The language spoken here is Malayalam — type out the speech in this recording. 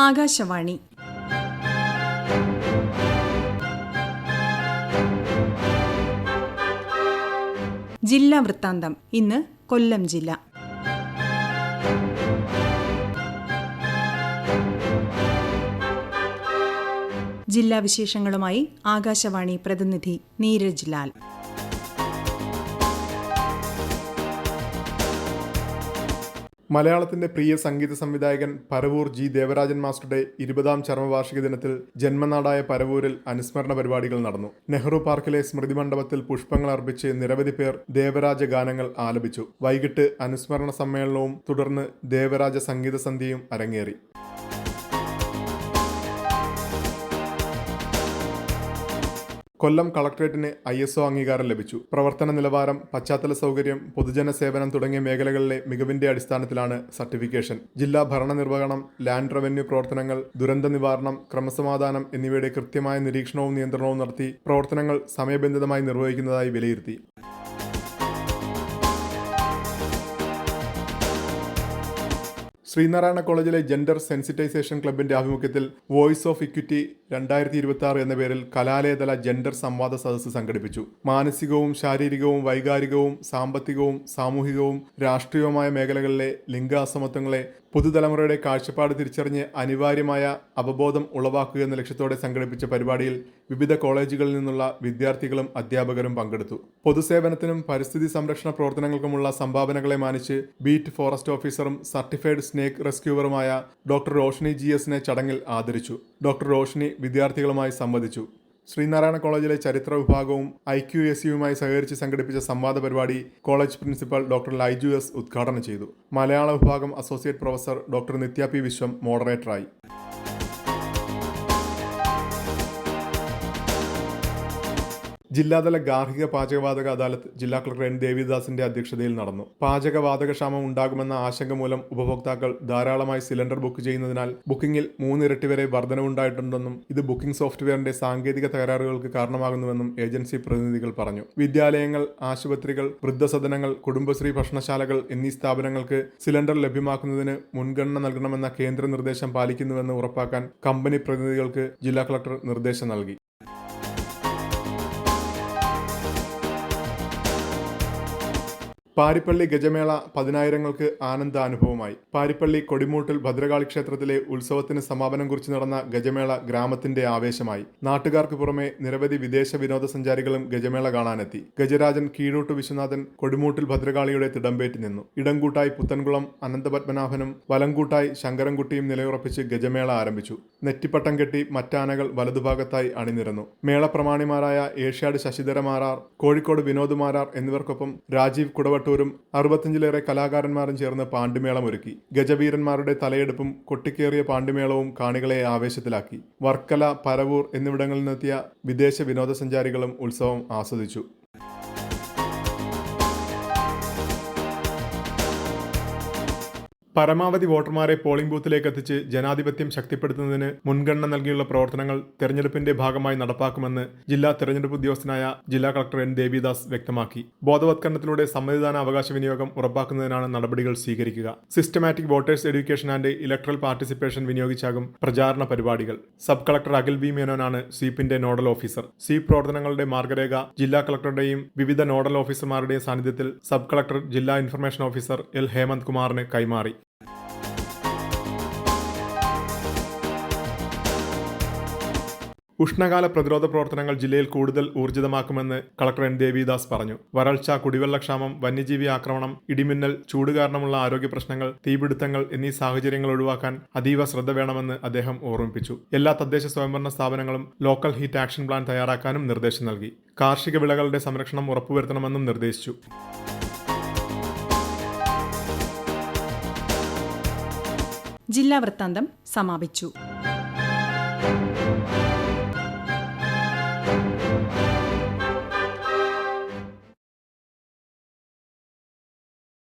ആകാശവാണി. ജില്ലാ വൃത്താന്തം. ഇന്ന് കൊല്ലം ജില്ല. ജില്ലാ വിശേഷങ്ങളുമായി ആകാശവാണി പ്രതിനിധി നീരജ് ലാൽ. മലയാളത്തിന്റെ പ്രിയ സംഗീത സംവിധായകൻ പരവൂർ ജി ദേവരാജൻ മാസ്റ്ററുടെ 20ാം ചരമവാർഷിക ദിനത്തിൽ ജന്മനാടായ പരവൂരിൽ അനുസ്മരണ പരിപാടികൾ നടന്നു. നെഹ്റു പാർക്കിലെ സ്മൃതി മണ്ഡപത്തിൽ പുഷ്പങ്ങൾ അർപ്പിച്ച് നിരവധി പേർ ദേവരാജ ഗാനങ്ങൾ ആലപിച്ചു. വൈകിട്ട് അനുസ്മരണ സമ്മേളനവും തുടർന്ന് ദേവരാജ സംഗീത സന്ധ്യയും അരങ്ങേറി. കൊല്ലം കളക്ടറേറ്റിന് ISO അംഗീകാരം ലഭിച്ചു. പ്രവർത്തന നിലവാരം, പശ്ചാത്തല സൗകര്യം, പൊതുജന സേവനം തുടങ്ങിയ മേഖലകളിലെ മികവിന്റെ അടിസ്ഥാനത്തിലാണ് സർട്ടിഫിക്കേഷൻ. ജില്ലാ ഭരണനിർവഹണം, ലാൻഡ് റവന്യൂ പ്രവർത്തനങ്ങൾ, ദുരന്ത നിവാരണം, ക്രമസമാധാനം എന്നിവയുടെ കൃത്യമായ നിരീക്ഷണവും നിയന്ത്രണവും നടത്തി പ്രവർത്തനങ്ങൾ സമയബന്ധിതമായി നിർവഹിക്കുന്നതായി വിലയിരുത്തി. ശ്രീനാരായണ കോളേജിലെ ജെൻഡർ സെൻസിറ്റൈസേഷൻ ക്ലബിന്റെ ആഭിമുഖ്യത്തിൽ വോയിസ് ഓഫ് ഇക്വിറ്റി 2026 എന്ന പേരിൽ കലാലയതല ജെൻഡർ സംവാദ സദസ്സ് സംഘടിപ്പിച്ചു. മാനസികവും ശാരീരികവും വൈകാരികവും സാമ്പത്തികവും സാമൂഹികവും രാഷ്ട്രീയവുമായ മേഖലകളിലെ ലിംഗാസമത്വങ്ങളെ പുതുതലമുറയുടെ കാഴ്ചപ്പാട് തിരിച്ചറിഞ്ഞ് അനിവാര്യമായ അവബോധം ഉളവാക്കുക എന്ന ലക്ഷ്യത്തോടെ സംഘടിപ്പിച്ച പരിപാടിയിൽ വിവിധ കോളേജുകളിൽ നിന്നുള്ള വിദ്യാർത്ഥികളും അധ്യാപകരും പങ്കെടുത്തു. പൊതുസേവനത്തിനും പരിസ്ഥിതി സംരക്ഷണ പ്രവർത്തനങ്ങൾക്കുമുള്ള സംഭാവനകളെ മാനിച്ച് ബീറ്റ് ഫോറസ്റ്റ് ഓഫീസറും സർട്ടിഫൈഡ് സ്നേക്ക് റെസ്ക്യൂവറുമായ ഡോക്ടർ റോഷ്നി GS ചടങ്ങിൽ ആദരിച്ചു. ഡോക്ടർ റോഷ്നി വിദ്യാർത്ഥികളുമായി സംവദിച്ചു. ശ്രീനാരായണ കോളേജിലെ ചരിത്ര വിഭാഗവും IQACയുമായി സഹകരിച്ച് സംഘടിപ്പിച്ച സംവാദ പരിപാടി college principal doctor Laiju S ഉദ്ഘാടനം ചെയ്തു. മലയാള വിഭാഗം അസോസിയേറ്റ് പ്രൊഫസർ ഡോക്ടർ നിത്യ P വിശ്വം മോഡറേറ്ററായി. ജില്ലാതല ഗാർഹിക പാചകവാതക അദാലത്ത് ജില്ലാ കളക്ടർ N ദേവിദാസിന്റെ അധ്യക്ഷതയിൽ നടന്നു. പാചകവാതകക്ഷാമം ഉണ്ടാകുമെന്ന ആശങ്ക മൂലം ഉപഭോക്താക്കൾ ധാരാളമായി സിലിണ്ടർ ബുക്ക് ചെയ്യുന്നതിനാൽ ബുക്കിംഗിൽ 3 ഇരട്ടി വരെ വർധനവുണ്ടായിട്ടുണ്ടെന്നും ഇത് ബുക്കിംഗ് സോഫ്റ്റ്വെയറിന്റെ സാങ്കേതിക തകരാറുകൾക്ക് കാരണമാകുന്നുവെന്നും ഏജൻസി പ്രതിനിധികൾ പറഞ്ഞു. വിദ്യാലയങ്ങൾ, ആശുപത്രികൾ, വൃദ്ധസദനങ്ങൾ, കുടുംബശ്രീ ഭക്ഷണശാലകൾ എന്നീ സ്ഥാപനങ്ങൾക്ക് സിലിണ്ടർ ലഭ്യമാക്കുന്നതിന് മുൻഗണന നൽകണമെന്ന കേന്ദ്ര നിർദ്ദേശം പാലിക്കുന്നുവെന്ന് ഉറപ്പാക്കാൻ കമ്പനി പ്രതിനിധികൾക്ക് ജില്ലാ കളക്ടർ നിർദ്ദേശം നൽകി. പാരിപ്പള്ളി ഗജമേള പതിനായിരങ്ങൾക്ക് ആനന്ദാനുഭവമായി. പാരിപ്പള്ളി കൊടിമൂട്ടിൽ ഭദ്രകാളി ക്ഷേത്രത്തിലെ ഉത്സവത്തിന് സമാപനം കുറിച്ച് നടന്ന ഗജമേള ഗ്രാമത്തിന്റെ ആവേശമായി. നാട്ടുകാർക്ക് പുറമെ നിരവധി വിദേശ വിനോദസഞ്ചാരികളും ഗജമേള കാണാനെത്തി. ഗജരാജൻ കീഴൂട്ട് വിശ്വനാഥൻ കൊടിമൂട്ടിൽ ഭദ്രകാളിയുടെ തിടമ്പേറ്റി നിന്നു. ഇടംകൂട്ടായി പുത്തൻകുളം അനന്തപത്മനാഭനും വലംകൂട്ടായി ശങ്കരൻകുട്ടിയും നിലയുറപ്പിച്ച് ഗജമേള ആരംഭിച്ചു. നെറ്റിപ്പട്ടം കെട്ടി മറ്റാനകൾ വലതുഭാഗത്തായി അണിനിരന്നു. മേളപ്രമാണിമാരായ ഏഷ്യാഡ് ശശിധര മാരാർ, കോഴിക്കോട് വിനോദ് മാരാർ എന്നിവർക്കൊപ്പം രാജീവ് കുടവട്ടൂരും 65-ലേറെ കലാകാരന്മാരും ചേർന്ന് പാണ്ടിമേളമൊരുക്കി. ഗജവീരന്മാരുടെ തലയെടുപ്പും കൊട്ടിക്കേറിയ പാണ്ടിമേളവും കാണികളെ ആവേശത്തിലാക്കി. വർക്കല, പരവൂർ എന്നിവിടങ്ങളിൽ നിന്നെത്തിയ വിദേശ വിനോദസഞ്ചാരികളും ഉത്സവം ആസ്വദിച്ചു. പരമാവധി വോട്ടർമാരെ പോളിംഗ് ബൂത്തിലേക്ക് എത്തിച്ച് ജനാധിപത്യം ശക്തിപ്പെടുത്തുന്നതിന് മുൻഗണന നൽകിയുള്ള പ്രവർത്തനങ്ങൾ തെരഞ്ഞെടുപ്പിന്റെ ഭാഗമായി നടപ്പാക്കുമെന്ന് ജില്ലാ തെരഞ്ഞെടുപ്പ് ഉദ്യോഗസ്ഥനായ ജില്ലാ കളക്ടർ N ദേവിദാസ് വ്യക്തമാക്കി. ബോധവത്കരണത്തിലൂടെ സമ്മതിദാന അവകാശ വിനിയോഗം ഉറപ്പാക്കുന്നതിനാണ് നടപടികൾ സ്വീകരിക്കുക. Systematic voters education and electoral participation വിനിയോഗിച്ചാകും പ്രചാരണ പരിപാടികൾ. സബ് കളക്ടർ അഖിൽ V മേനോനാണ് സ്വീപിന്റെ നോഡൽ ഓഫീസർ. സ്വീപ് പ്രവർത്തനങ്ങളുടെ മാർഗരേഖ ജില്ലാ കളക്ടറുടെയും വിവിധ നോഡൽ ഓഫീസർമാരുടെയും സാന്നിധ്യത്തിൽ സബ് കളക്ടർ ജില്ലാ ഇൻഫർമേഷൻ ഓഫീസർ L ഹേമന്ത് കുമാറിന് കൈമാറി. ഉഷ്ണകാല പ്രതിരോധ പ്രവർത്തനങ്ങൾ ജില്ലയിൽ കൂടുതൽ ഊർജിതമാക്കുമെന്ന് കളക്ടർ N ദേവിദാസ് പറഞ്ഞു. വരൾച്ച, കുടിവെള്ളക്ഷാമം, വന്യജീവി ആക്രമണം, ഇടിമിന്നൽ, ചൂട് കാരണമുള്ള ആരോഗ്യ പ്രശ്നങ്ങൾ, തീപിടുത്തങ്ങൾ എന്നീ സാഹചര്യങ്ങൾ ഒഴിവാക്കാൻ അതീവ ശ്രദ്ധ വേണമെന്ന് അദ്ദേഹം ഓർമ്മിപ്പിച്ചു. എല്ലാ തദ്ദേശ സ്വയംഭരണ സ്ഥാപനങ്ങളും ലോക്കൽ ഹീറ്റ് ആക്ഷൻ പ്ലാൻ തയ്യാറാക്കാനും നിർദ്ദേശം നൽകി. കാർഷിക വിളകളുടെ സംരക്ഷണം ഉറപ്പുവരുത്തണമെന്നും നിർദ്ദേശിച്ചു. ജില്ലാ വൃത്താന്തം സമാപിച്ചു.